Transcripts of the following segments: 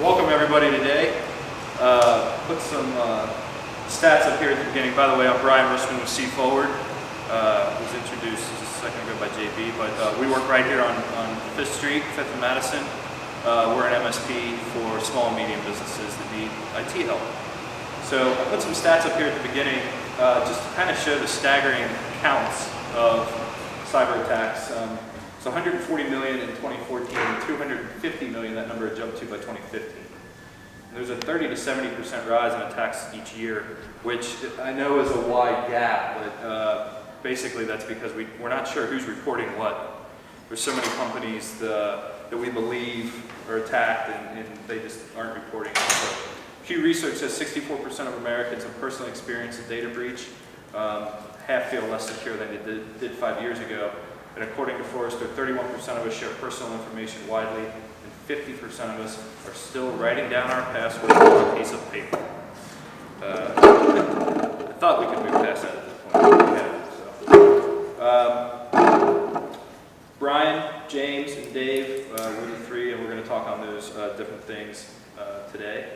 Welcome everybody today. Put some stats up here at the beginning. By the way, I'm Brian Ruschman with C Forward. Was introduced just a second ago by JB, but we work right here on 5th Street, 5th and Madison. We're an MSP for small and medium businesses that need IT help. So I put some stats up here at the beginning just to kind of show the staggering counts of cyber attacks. So 140 million in 2014, 250 million that number jumped to by 2015. And there's a 30 to 70% rise in attacks each year, which I know is a wide gap, but basically that's because we're not sure who's reporting what. There's so many companies that we believe are attacked and they just aren't reporting it. So Pew Research says 64% of Americans have personally experienced a data breach. Half feel less secure than they did 5 years ago. And according to Forrester, 31% of us share personal information widely, and 50% of us are still writing down our password on a piece of paper. I thought we could move past that at this point. So. Brian, James, and Dave, we're the three, and we're going to talk on those different things today.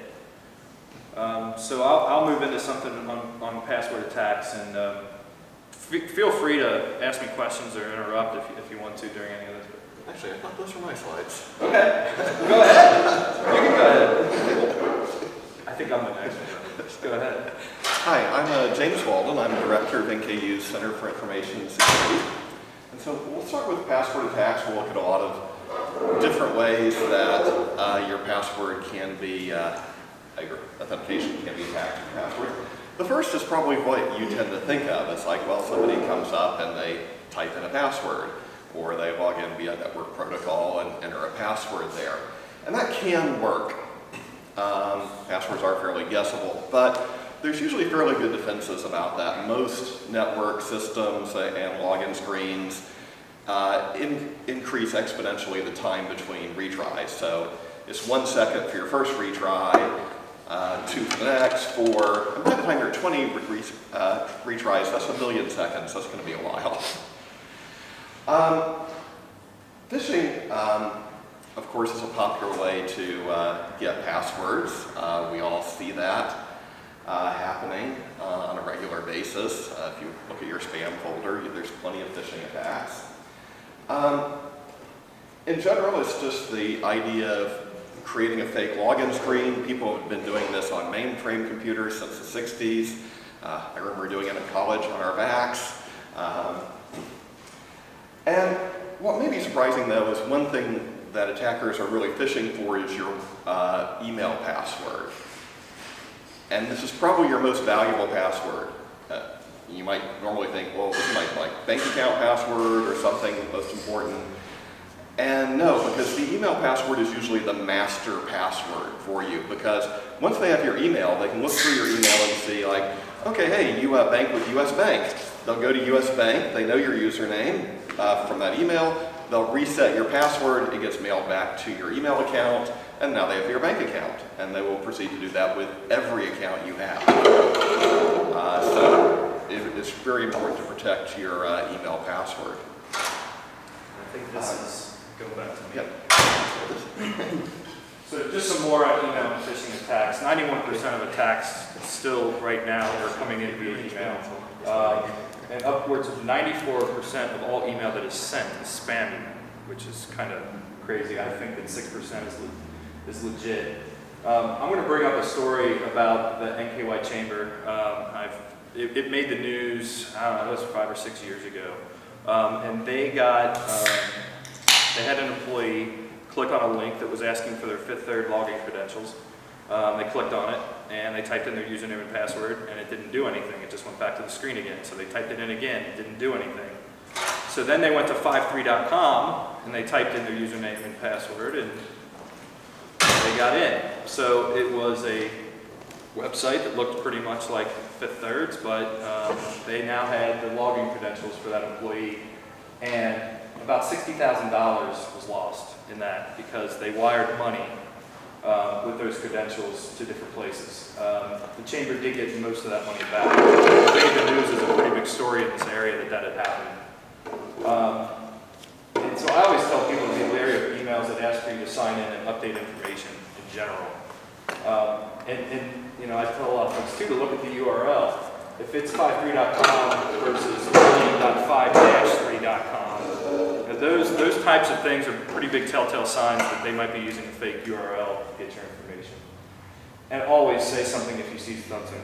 So I'll move into something on password attacks, and feel free to ask me questions or interrupt if you want to during any of this. Actually, I thought those were my slides. Okay, go ahead. You can go ahead. I think I'm the next one. Just go ahead. Hi, I'm James Walden. I'm Director of NKU's Center for Information Security. And so we'll start with password attacks. We'll look at a lot of different ways that your password can be, your authentication can be attacked with password. The first is probably what you tend to think of. It's like, well, somebody comes up and they type in a password, or they log in via network protocol and enter a password there. And that can work. Passwords are fairly guessable, but there's usually fairly good defenses about that. Most network systems and login screens increase exponentially the time between retries. So it's 1 second for your first retry, 2 for the next, 4, and by the time you're 20 retries, that's 1 million seconds. That's going to be a while. Phishing, of course, is a popular way to get passwords. We all see that happening on a regular basis. If you look at your spam folder, there's plenty of phishing attacks. In general, it's just the idea of creating a fake login screen. People have been doing this on mainframe computers since the 60s. I remember doing it in college on our backs. And what may be surprising, though, is one thing that attackers are really fishing for is your email password. And this is probably your most valuable password. You might normally think, well, this is my bank account password or something most important. And no, because the email password is usually the master password for you, because once they have your email, they can look through your email and see, like, okay, hey, you bank with US Bank. They'll go to US Bank, they know your username from that email, they'll reset your password, it gets mailed back to your email account, and now they have your bank account. And they will proceed to do that with every account you have. So it's very important to protect your email password. I think this is... Go back to me. Yep. So just some more on email and phishing attacks. 91% of attacks still right now are coming in via email. And upwards of 94% of all email that is sent is spam email, which is kind of crazy. I think that 6% is legit. I'm going to bring up a story about the NKY Chamber. It made the news, I don't know, it was 5 or 6 years ago. And they got... They had an employee click on a link that was asking for their Fifth Third login credentials. They clicked on it, and they typed in their username and password, and it didn't do anything. It just went back to the screen again. So they typed it in again. It didn't do anything. So then they went to 53.com, and they typed in their username and password, and they got in. So it was a website that looked pretty much like Fifth Third's, but they now had the login credentials for that employee. And about $60,000 was lost in that because they wired money with those credentials to different places. The Chamber did get most of that money back. I think the news is a pretty big story in this area that had happened. And so I always tell people to be wary of emails that ask for you to sign in and update information in general. And you know, I tell a lot of folks too to look at the URL. If it's 53.com versus 3.5-3.com, those types of things are pretty big telltale signs that they might be using a fake URL to get your information. And always say something if you see something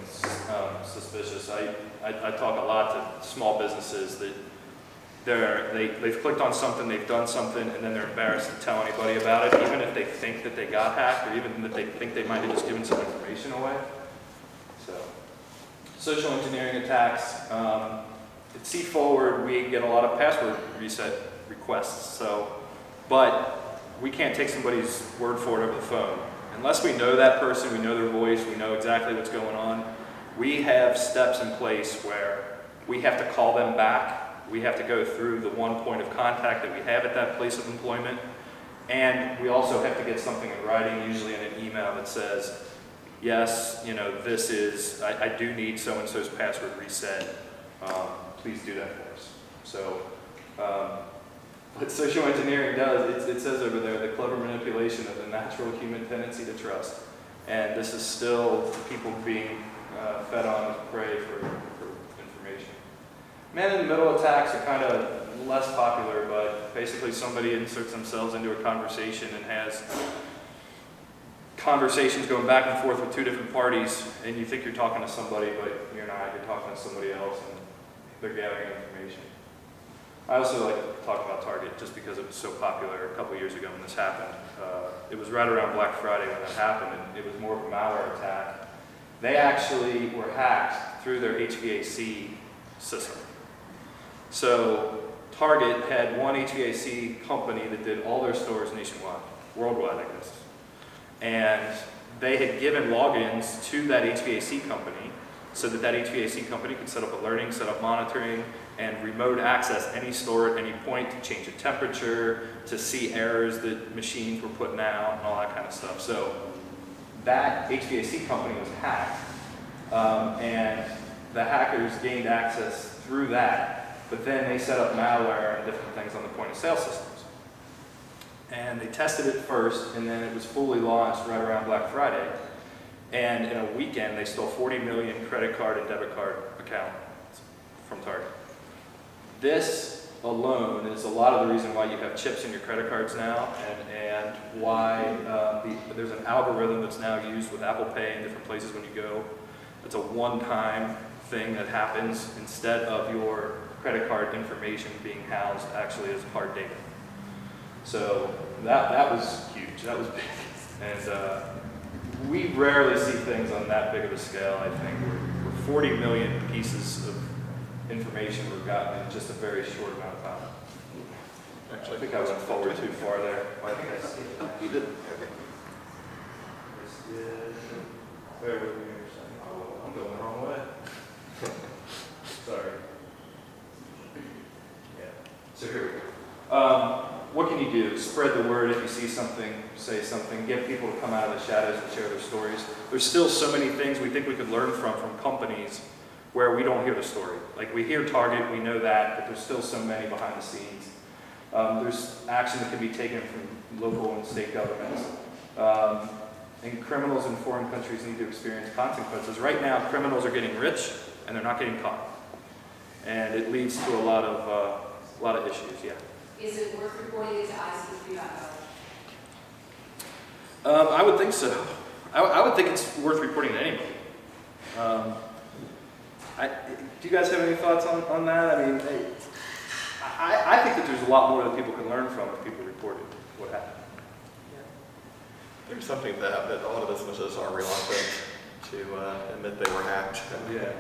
suspicious. I talk a lot to small businesses that they've clicked on something, they've done something, and then they're embarrassed to tell anybody about it, even if they think that they got hacked, or even if they think they might have just given some information away. So, social engineering attacks. At C-Forward, we get a lot of password reset requests. But we can't take somebody's word for it over the phone. Unless we know that person, we know their voice, we know exactly what's going on, we have steps in place where we have to call them back. We have to go through the one point of contact that we have at that place of employment. And we also have to get something in writing, usually in an email that says, yes, you know, this is, I do need so-and-so's password reset. Please do that for us. So, what social engineering does, it says over there, the clever manipulation of the natural human tendency to trust. And this is still people being fed on as prey for information. Man-in-the-middle attacks are kind of less popular, but basically somebody inserts themselves into a conversation and has conversations going back and forth with two different parties, and you think you're talking to somebody, but you're not. You're talking to somebody else, and they're gathering information. I also like to talk about Target just because it was so popular a couple years ago when this happened. It was right around Black Friday when that happened, and it was more of a malware attack. They actually were hacked through their HVAC system. So Target had one HVAC company that did all their stores nationwide, worldwide, I guess. And they had given logins to that HVAC company so that that HVAC company could set up alerting, set up monitoring, and remote access any store at any point to change the temperature, to see errors that machines were putting out, and all that kind of stuff. So that HVAC company was hacked, and the hackers gained access through that. But then they set up malware and different things on the point of sale systems. And they tested it first, and then it was fully launched right around Black Friday. And in a weekend, they stole 40 million credit card and debit card accounts from Target. This alone is a lot of the reason why you have chips in your credit cards now, and why there's an algorithm that's now used with Apple Pay in different places when you go. It's a one-time thing that happens instead of your credit card information being housed actually as hard data. So that was huge, that was big. And we rarely see things on that big of a scale, I think. We're 40 million pieces of information were gotten in just a very short amount of time. Actually, I think I went forward too far there. I think I see it. You did. Okay. Bear with me a second. Oh, I'm going the wrong way. Sorry. Yeah. So here we go. What can you do? Spread the word. If you see something, say something. Get people to come out of the shadows and share their stories. There's still so many things we think we could learn from companies where we don't hear the story. Like we hear Target, we know that, but there's still so many behind the scenes. There's action that can be taken from local and state governments. And criminals in foreign countries need to experience consequences. Right now, criminals are getting rich and they're not getting caught. And it leads to a lot of issues, yeah. Is it worth reporting it to IC3.gov? I would think so. I would think it's worth reporting to anybody. Do you guys have any thoughts on that? I mean, I think that there's a lot more that people can learn from if people reported what happened. There's something that a lot of businesses are reluctant to admit they were hacked. Yeah.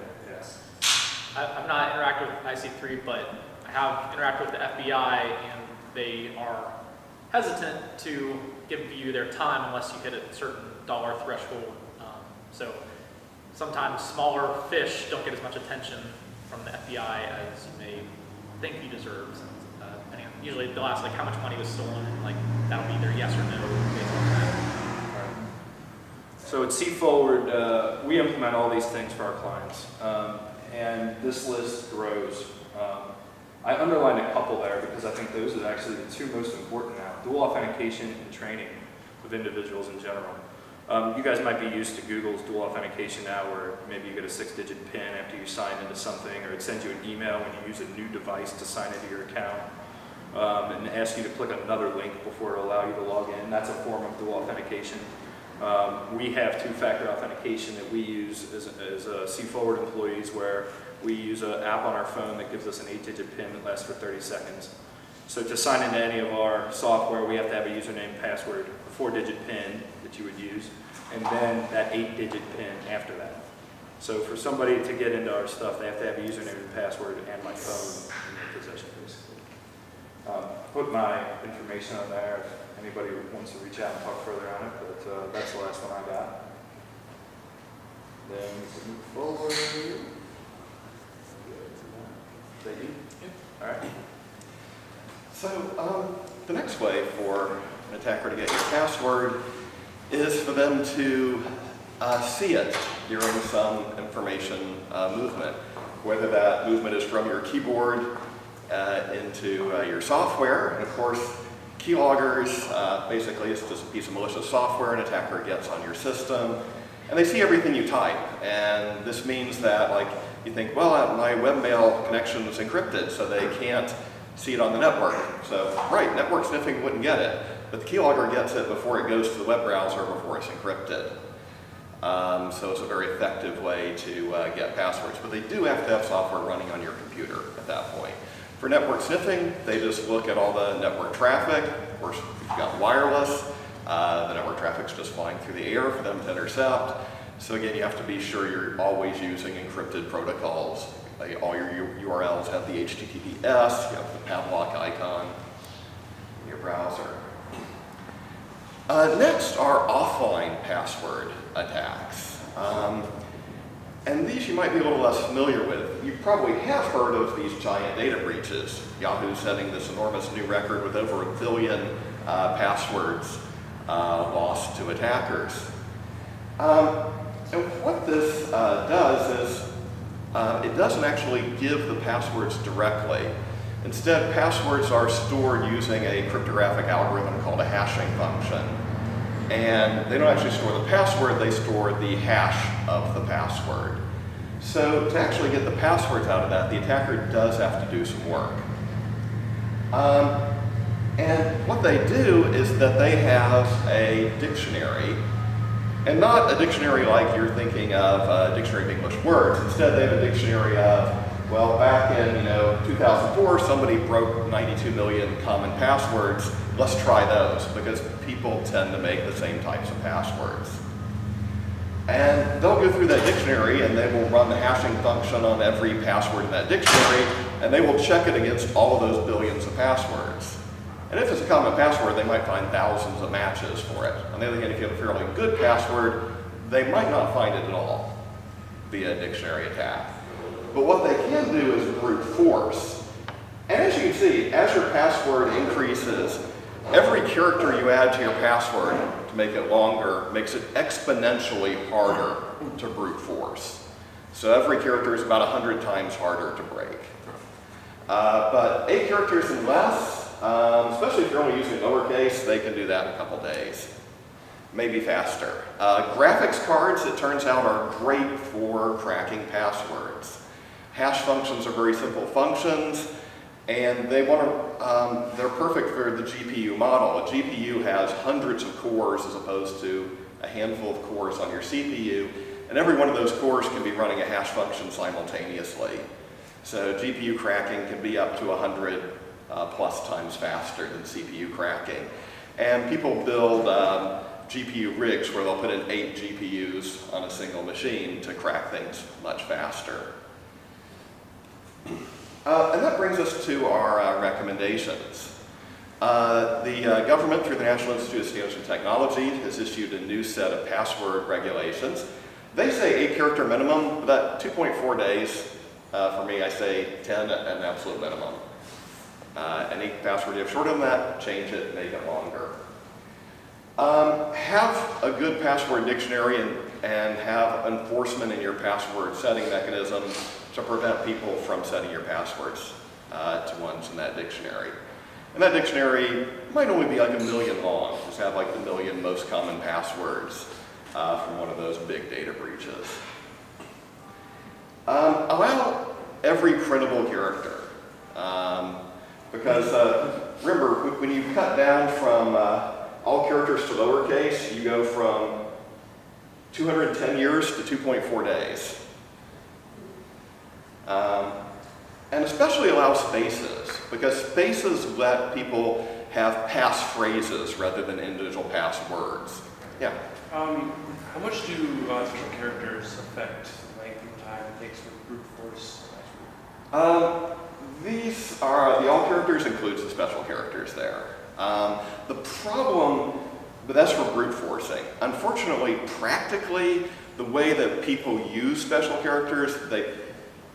I've not interacted with IC3, but I have interacted with the FBI, and they are hesitant to give you their time unless you hit a certain dollar threshold. So sometimes smaller fish don't get as much attention from the FBI as you may think you deserve. And usually they'll ask like how much money was stolen, and like that'll be their yes or no based on that. So at C-Forward, we implement all these things for our clients, and this list grows. I underlined a couple there because I think those are actually the two most important now. Dual authentication and training of individuals in general. You guys might be used to Google's dual authentication now, where maybe you get a 6-digit PIN after you sign into something, or it sends you an email when you use a new device to sign into your account, and asks you to click another link before it'll allow you to log in. That's a form of dual authentication. We have two-factor authentication that we use as C-Forward employees, where we use an app on our phone that gives us an 8-digit PIN that lasts for 30 seconds. So to sign into any of our software, we have to have a username, password, a 4-digit PIN that you would use, and then that 8-digit PIN after that. So for somebody to get into our stuff, they have to have a username and password and my phone in their possession, basically. Put my information on there if anybody wants to reach out and talk further on it, but that's the last one I got. Then we move forward. Is that you? Yeah. All right. So the next way for an attacker to get your password is for them to see it during some information movement, whether that movement is from your keyboard into your software. And of course, keyloggers basically is just a piece of malicious software an attacker gets on your system, and they see everything you type. And this means that, like, you think, well, my webmail connection is encrypted, so they can't see it on the network. So, right, network sniffing wouldn't get it, but the keylogger gets it before it goes to the web browser, before it's encrypted. So it's a very effective way to get passwords, but they do have to have software running on your computer at that point. For network sniffing, they just look at all the network traffic. Of course, if you've got wireless, the network traffic's just flying through the air for them to intercept. So again, you have to be sure you're always using encrypted protocols. All your URLs have the HTTPS, you have the padlock icon in your browser. Next are offline password attacks. And these you might be a little less familiar with. You probably have heard of these giant data breaches. Yahoo setting this enormous new record with over 1 billion passwords lost to attackers. And what this does is it doesn't actually give the passwords directly. Instead, passwords are stored using a cryptographic algorithm called a hashing function. And they don't actually store the password, they store the hash of the password. So to actually get the passwords out of that, the attacker does have to do some work. And what they do is that they have a dictionary, and not a dictionary like you're thinking of, a dictionary of English words. Instead, they have a dictionary of, well, back in 2004, somebody broke 92 million common passwords. Let's try those, because people tend to make the same types of passwords. And they'll go through that dictionary, and they will run the hashing function on every password in that dictionary, and they will check it against all of those billions of passwords. And if it's a common password, they might find thousands of matches for it. On the other hand, if you have a fairly good password, they might not find it at all via a dictionary attack. But what they can do is brute force. And as you can see, as your password increases, every character you add to your password to make it longer makes it exponentially harder to brute force. So every character is about 100 times harder to break. But 8 characters and less, especially if you're only using lowercase, they can do that in a couple days, maybe faster. Graphics cards, it turns out, are great for cracking passwords. Hash functions are very simple functions, and they're perfect for the GPU model. A GPU has hundreds of cores as opposed to a handful of cores on your CPU, and every one of those cores can be running a hash function simultaneously. So GPU cracking can be up to 100 plus times faster than CPU cracking. And people build GPU rigs where they'll put in 8 GPUs on a single machine to crack things much faster. And that brings us to our recommendations. The government, through the National Institute of Standards and Technology, has issued a new set of password regulations. They say 8 character minimum, but 2.4 days. For me, I say 10 at an absolute minimum. Any password you have shorter than that, change it, make it longer. Have a good password dictionary and have enforcement in your password setting mechanisms to prevent people from setting your passwords to ones in that dictionary. And that dictionary might only be like 1 million long, just have like the 1 million most common passwords. from one of those big data breaches. Allow every printable character. Because remember, when you cut down from all characters to lowercase, you go from 210 years to 2.4 days. And especially allow spaces, because spaces let people have passphrases rather than individual passwords. Yeah? How much do special characters affect the length of time it takes for brute force? These are, the all characters includes the special characters there. The problem, but that's for brute forcing. Unfortunately, practically, the way that people use special characters, they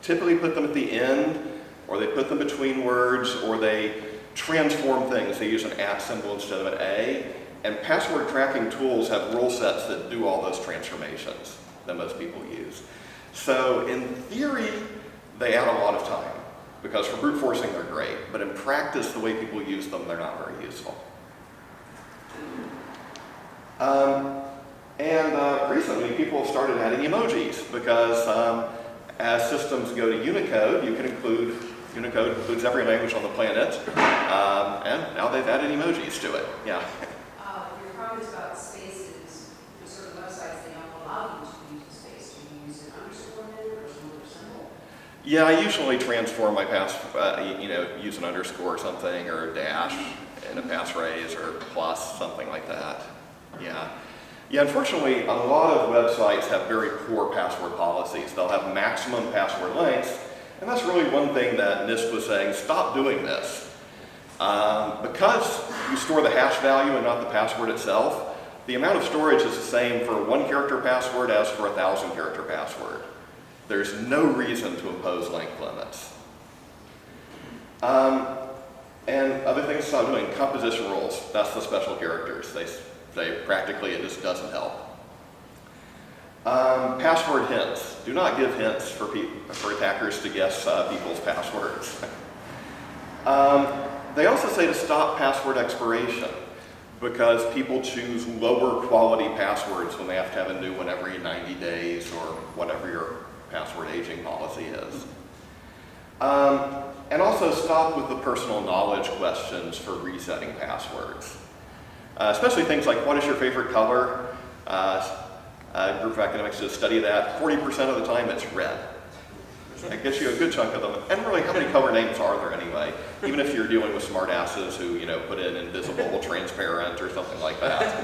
typically put them at the end, or they put them between words, or they transform things. They use an @ symbol instead of an A, and password tracking tools have rule sets that do all those transformations that most people use. So in theory, they add a lot of time, because for brute forcing they're great, but in practice, the way people use them, they're not very useful. Recently, people have started adding emojis, because as systems go to Unicode, Unicode includes every language on the planet, and now they've added emojis to it. Yeah. Your comments about spaces, for certain websites, they don't allow you to use a space. Do you use an underscore in it or some other symbol? Yeah, I usually transform my use an underscore or something, or a dash in a passphrase, or plus, something like that. Yeah. Yeah, unfortunately, a lot of websites have very poor password policies. They'll have maximum password lengths, and that's really one thing that NIST was saying, stop doing this. Because you store the hash value and not the password itself, the amount of storage is the same for a 1-character password as for a 1,000-character password. There's no reason to impose length limits. And other things to stop doing, composition rules, that's the special characters. They practically, it just doesn't help. Password hints. Do not give hints for attackers to guess people's passwords. They also say to stop password expiration, because people choose lower quality passwords when they have to have a new one every 90 days or whatever your password aging policy is. And also stop with the personal knowledge questions for resetting passwords. Especially things like, what is your favorite color? A group of academics did a study of that. 40% of the time it's red. That gets you a good chunk of them. And really, how many color names are there anyway? Even if you're dealing with smart asses who, put in invisible, transparent, or something like that.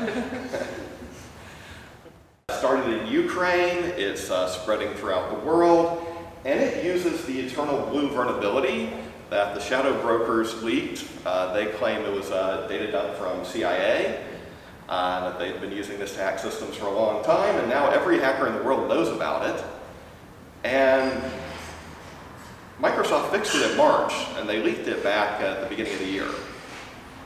Started in Ukraine, it's spreading throughout the world, and it uses the Eternal Blue vulnerability that the shadow brokers leaked. They claim it was data dump from CIA, that they've been using this to hack systems for a long time, and now every hacker in the world knows about it. And Microsoft fixed it in March, and they leaked it back at the beginning of the year.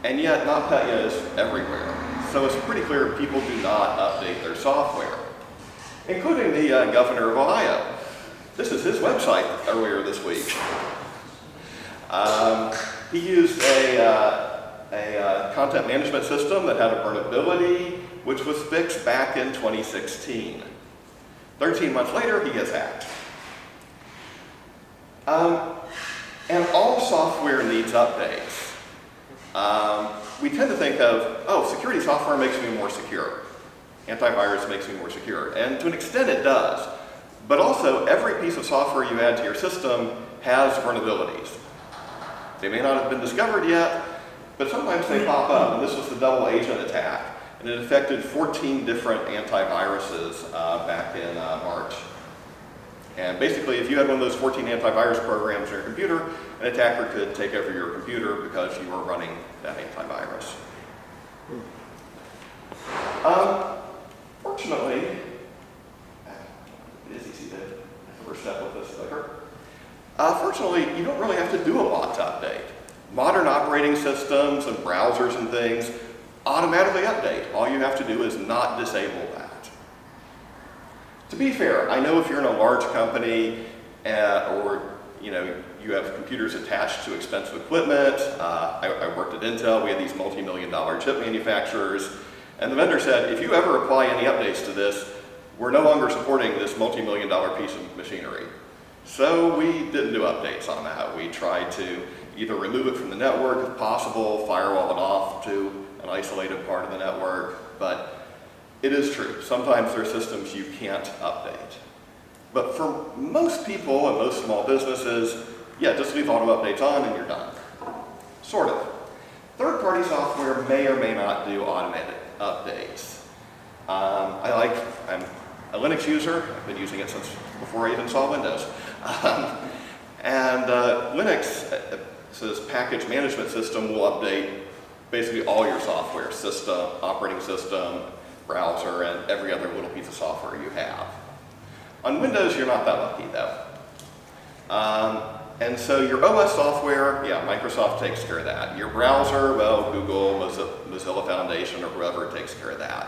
And yet, NotPetya is everywhere. So it's pretty clear people do not update their software, including the governor of Ohio. This is his website earlier this week. He used a content management system that had a vulnerability, which was fixed back in 2016. 13 months later, he gets hacked. And all software needs updates. We tend to think of, oh, security software makes me more secure. Antivirus makes me more secure. And to an extent it does. But also, every piece of software you add to your system has vulnerabilities. They may not have been discovered yet, but sometimes they pop up. And this was the double agent attack. And it affected 14 different antiviruses back in March. And basically, if you had one of those 14 antivirus programs on your computer, an attacker could take over your computer because you were running that antivirus. Fortunately, it is easy to overstep with this clicker. Fortunately, you don't really have to do a lot to update. Modern operating systems and browsers and things automatically update. All you have to do is not disable that. To be fair, I know if you're in a large company or you have computers attached to expensive equipment. I worked at Intel. We had these multi-million-dollar chip manufacturers. And the vendor said, if you ever apply any updates to this, we're no longer supporting this multi-million-dollar piece of machinery. So we didn't do updates on that. We tried to either remove it from the network if possible, firewall it off to an isolated part of the network, but it is true. Sometimes there are systems you can't update. But for most people and most small businesses, yeah, just leave auto updates on and you're done. Sort of. Third-party software may or may not do automated updates. I'm a Linux user. I've been using it since before I even saw Windows. Linux, this package management system will update basically all your software, system, operating system, browser, and every other little piece of software you have. On Windows, you're not that lucky though. And so your OS software, yeah, Microsoft takes care of that. Your browser, well, Google, Mozilla Foundation, or whoever takes care of that.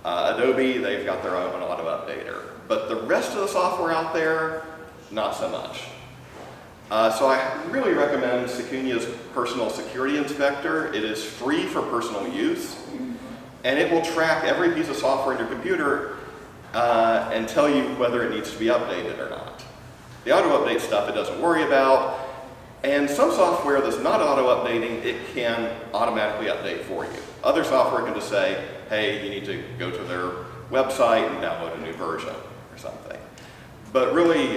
Adobe, they've got their own auto updater. But the rest of the software out there, not so much. So I really recommend Secunia's Personal Security Inspector. It is free for personal use, and it will track every piece of software in your computer and tell you whether it needs to be updated or not. The auto-update stuff it doesn't worry about, and some software that's not auto-updating, it can automatically update for you. Other software can just say, hey, you need to go to their website and download a new version or something. But really,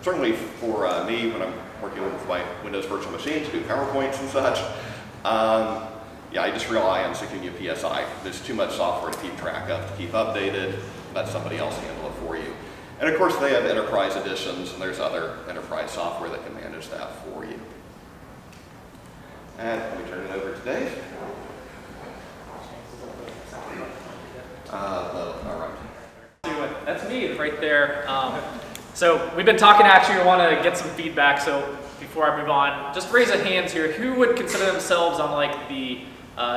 certainly for me, when I'm working with my Windows virtual machine to do PowerPoints and such, yeah, I just rely on Secunia PSI. There's too much software to keep track of, to keep updated. Let somebody else handle it for you. And of course, they have enterprise editions, and there's other enterprise software that can manage that for you. And let me turn it over to Dave. All right. That's me right there. So we've been talking, actually, I want to get some feedback. So before I move on, just raise a hand here. Who would consider themselves on like the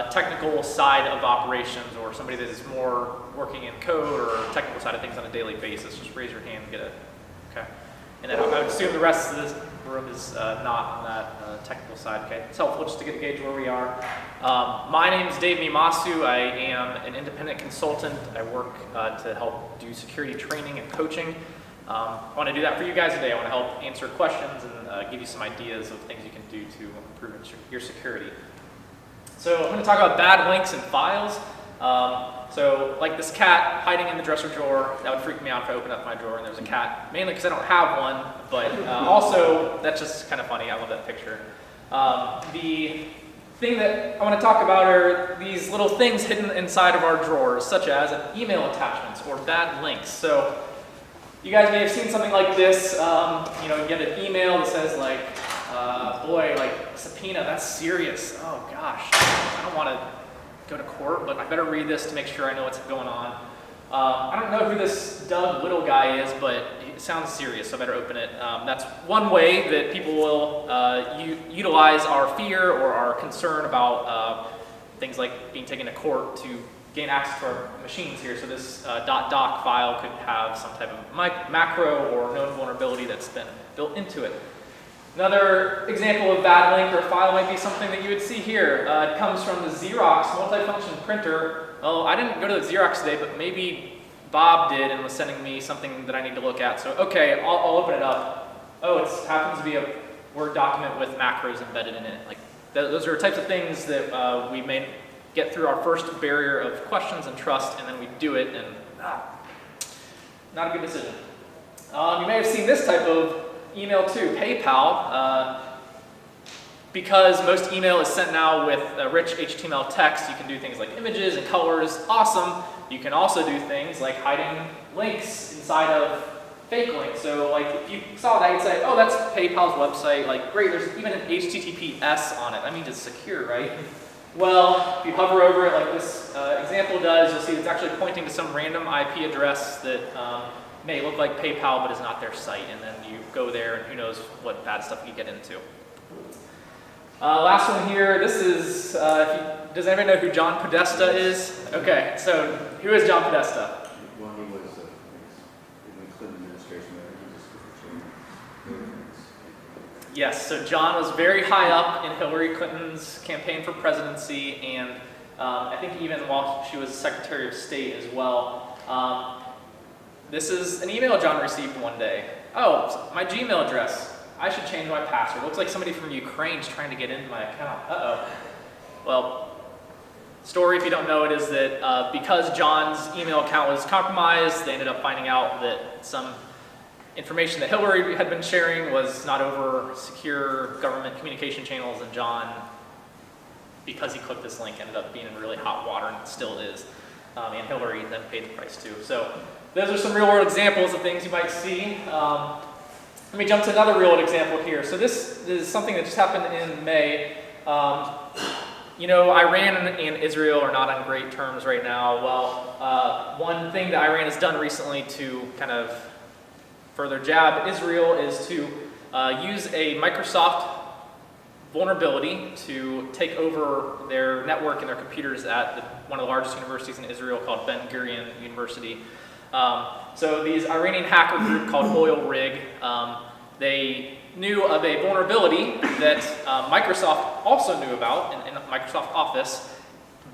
technical side of operations, or somebody that is more working in code or technical side of things on a daily basis? Just raise your hand and get it. Okay. And then I would assume the rest of this room is not on that technical side. Okay. It's helpful just to get a gauge where we are. My name is Dave Miyamasu. I am an independent consultant. I work to help do security training and coaching. I want to do that for you guys today. I want to help answer questions and give you some ideas of things you can do to improve your security. So I'm going to talk about bad links and files. So like this cat hiding in the dresser drawer, that would freak me out if I opened up my drawer and there's a cat, mainly because I don't have one, but also that's just kind of funny. I love that picture. The thing that I want to talk about are these little things hidden inside of our drawers, such as email attachments or bad links. So you guys may have seen something like this. You get an email that says like, boy, like subpoena, that's serious. Oh gosh, I don't want to go to court, but I better read this to make sure I know what's going on. I don't know who this Doug Whittle guy is, but it sounds serious, so I better open it. That's one way that people will utilize our fear or our concern about things like being taken to court to gain access to our machines here. So this .doc file could have some type of macro or known vulnerability that's been built into it. Another example of bad link or file might be something that you would see here. It comes from the Xerox multifunction printer. Oh, I didn't go to the Xerox today, but maybe Bob did and was sending me something that I need to look at. So okay, I'll open it up. Oh, it happens to be a Word document with macros embedded in it. Like those are types of things that we may get through our first barrier of questions and trust, and then we do it, and not a good decision. You may have seen this type of email too, PayPal. Because most email is sent now with rich HTML text, you can do things like images and colors. Awesome. You can also do things like hiding links inside of fake links. So like if you saw that, you'd say, oh, that's PayPal's website. Like, great, there's even an HTTPS on it. That means it's secure, right? Well, if you hover over it like this example does, you'll see it's actually pointing to some random IP address that may look like PayPal, but is not their site. And then you go there, and who knows what bad stuff you get into. Last one here. This is, does anybody know who John Podesta is? Okay, so who is John Podesta? Well, he was in the Clinton administration. Yes, so John was very high up in Hillary Clinton's campaign for presidency, and I think even while she was Secretary of State as well. This is an email John received one day. Oh, my Gmail address. I should change my password. Looks like somebody from Ukraine's trying to get into my account. Uh-oh. Well, story, if you don't know it, is that because John's email account was compromised, they ended up finding out that some information that Hillary had been sharing was not over secure government communication channels, and John, because he clicked this link, ended up being in really hot water, and still is. And Hillary then paid the price too. So those are some real world examples of things you might see. Let me jump to another real world example here. So this is something that just happened in May. You know, Iran and Israel are not on great terms right now. Well, one thing that Iran has done recently to kind of further jab Israel is to use a Microsoft vulnerability to take over their network and their computers at one of the largest universities in Israel called Ben Gurion University. So these Iranian hacker group called Oil Rig, they knew of a vulnerability that Microsoft also knew about in Microsoft Office,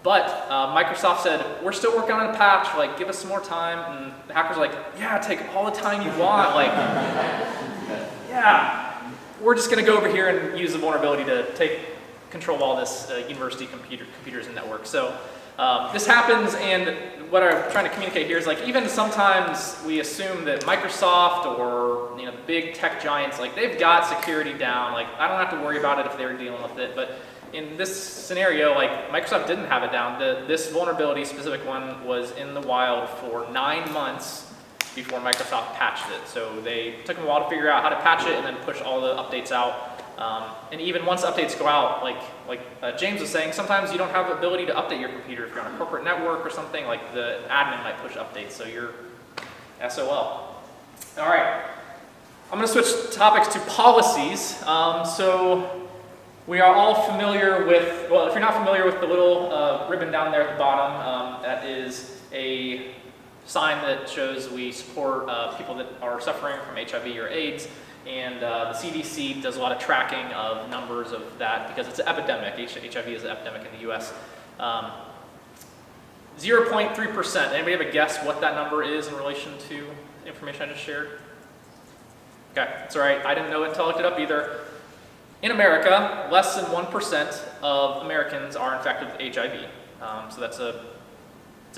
but Microsoft said, we're still working on a patch, like give us some more time, and the hackers were like, yeah, take all the time you want, like, yeah, we're just gonna go over here and use the vulnerability to take control of all this university computers and networks. So this happens, and what I'm trying to communicate here is like even sometimes we assume that Microsoft or the big tech giants, like they've got security down, like I don't have to worry about it if they were dealing with it, but in this scenario, like Microsoft didn't have it down. This vulnerability, specific one, was in the wild for 9 months before Microsoft patched it. So they took them a while to figure out how to patch it and then push all the updates out. And even once updates go out, like James was saying, sometimes you don't have the ability to update your computer. If you're on a corporate network or something, like the admin might push updates, so you're SOL. All right, I'm going to switch topics to policies. So we are all familiar with, well, if you're not familiar with the little ribbon down there at the bottom, that is a sign that shows we support people that are suffering from HIV or AIDS. And the CDC does a lot of tracking of numbers of that because it's an epidemic. HIV is an epidemic in the US. 0.3%. Anybody have a guess what that number is in relation to the information I just shared? Okay, that's all right. I didn't know it until I looked it up either. In America, less than 1% of Americans are infected with HIV. So it's a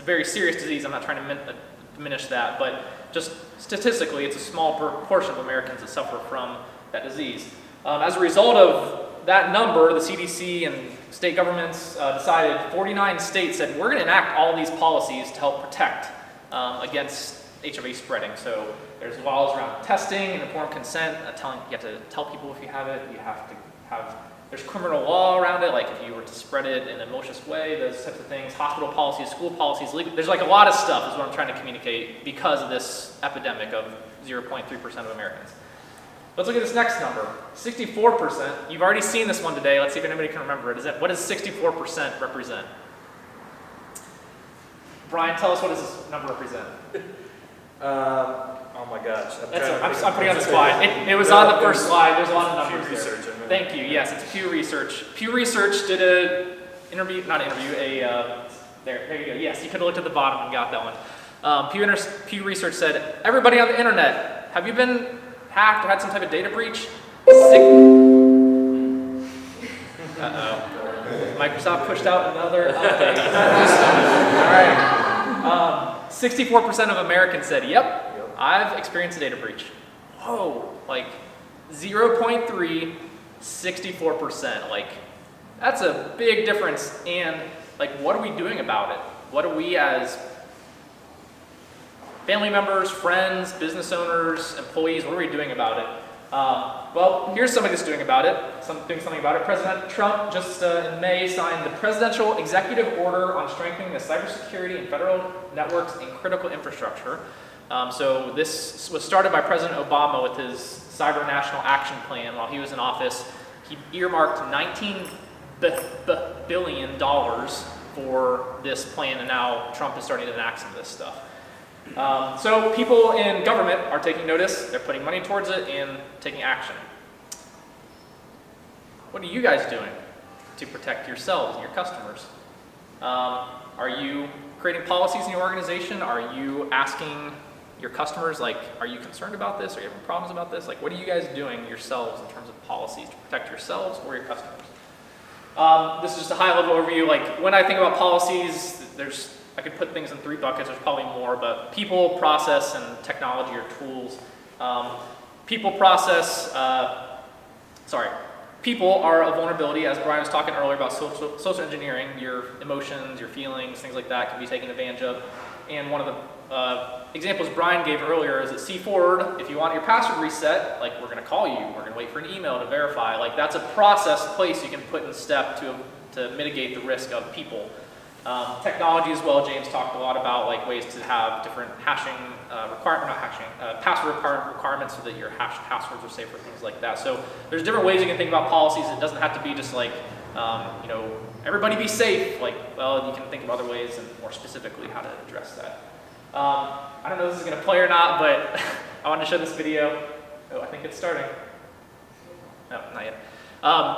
very serious disease. I'm not trying to diminish that, but just statistically, it's a small proportion of Americans that suffer from that disease. As a result of that number, the CDC and state governments decided, 49 states said, we're going to enact all these policies to help protect against HIV spreading. So there's laws around testing and informed consent, you have to tell people if you have it, you have to have, there's criminal law around it, like if you were to spread it in a malicious way, those types of things, hospital policies, school policies, legal, there's like a lot of stuff is what I'm trying to communicate because of this epidemic of 0.3% of Americans. Let's look at this next number, 64%. You've already seen this one today. Let's see if anybody can remember it. What does 64% represent? Brian, tell us what does this number represent? Oh my gosh. I'm putting on the slide. It was on the first slide. There's a lot of numbers Research. there. Thank you. Yes, it's Pew Research. Pew Research did there you go. Yes, you could have looked at the bottom and got that one. Pew Research said, everybody on the internet, have you been hacked or had some type of data breach? Microsoft pushed out another update. All right. 64% of Americans said, yep, I've experienced a data breach. Whoa, like 0.3, 64%. Like, that's a big difference. And like, what are we doing about it? What are we as family members, friends, business owners, employees, what are we doing about it? Well, here's somebody that's doing about it, doing something about it. President Trump just in May signed the Presidential Executive Order on strengthening the cybersecurity and federal networks and critical infrastructure. So this was started by President Obama with his Cyber National Action Plan while he was in office. He earmarked $19 billion for this plan, and now Trump is starting to enact some of this stuff. So people in government are taking notice, they're putting money towards it and taking action. What are you guys doing to protect yourselves and your customers? Are you creating policies in your organization? Are you asking your customers, like, are you concerned about this? Are you having problems about this? Like, what are you guys doing yourselves in terms of policies to protect yourselves or your customers? This is just a high-level overview. Like, when I think about policies, I could put things in 3 buckets. There's probably more, but people, process, and technology or tools. People, process, people are a vulnerability, as Brian was talking earlier about social engineering. Your emotions, your feelings, things like that can be taken advantage of. And one of the examples Brian gave earlier is at C-Forward, if you want your password reset, like, we're going to call you, we're going to wait for an email to verify. Like, that's a place you can put in step to mitigate the risk of people. Technology as well, James talked a lot about, like, ways to have different hashing password requirements so that your hashed passwords are safer, things like that. So there's different ways you can think about policies. It doesn't have to be just like, everybody be safe. Like, well, you can think of other ways and more specifically how to address that. I don't know if this is going to play or not, but I wanted to show this video. Oh, I think it's starting. No, not yet.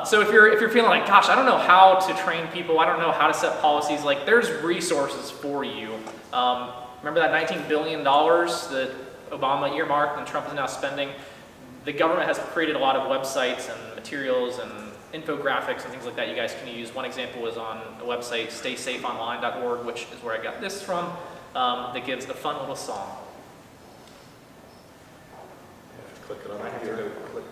So if you're feeling like, gosh, I don't know how to train people, I don't know how to set policies, like, there's resources for you. Remember that $19 billion that Obama earmarked and Trump is now spending? The government has created a lot of websites and materials and infographics and things like that you guys can use. One example is on a website, staysafeonline.org, which is where I got this from, that gives a fun little song. Click it on right here. Click.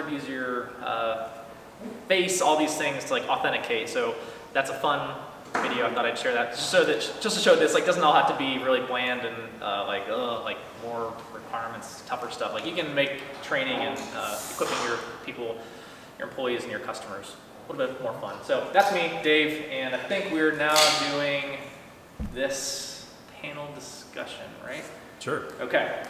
Use your face, all these things to, like, authenticate. So that's a fun video. I thought I'd share that just to show this, like, doesn't all have to be really bland and like more requirements, tougher stuff. Like, you can make training and equipping your people, your employees, and your customers a little bit more fun. So that's me, Dave, and I think we're now doing this panel discussion, right? Sure. Okay.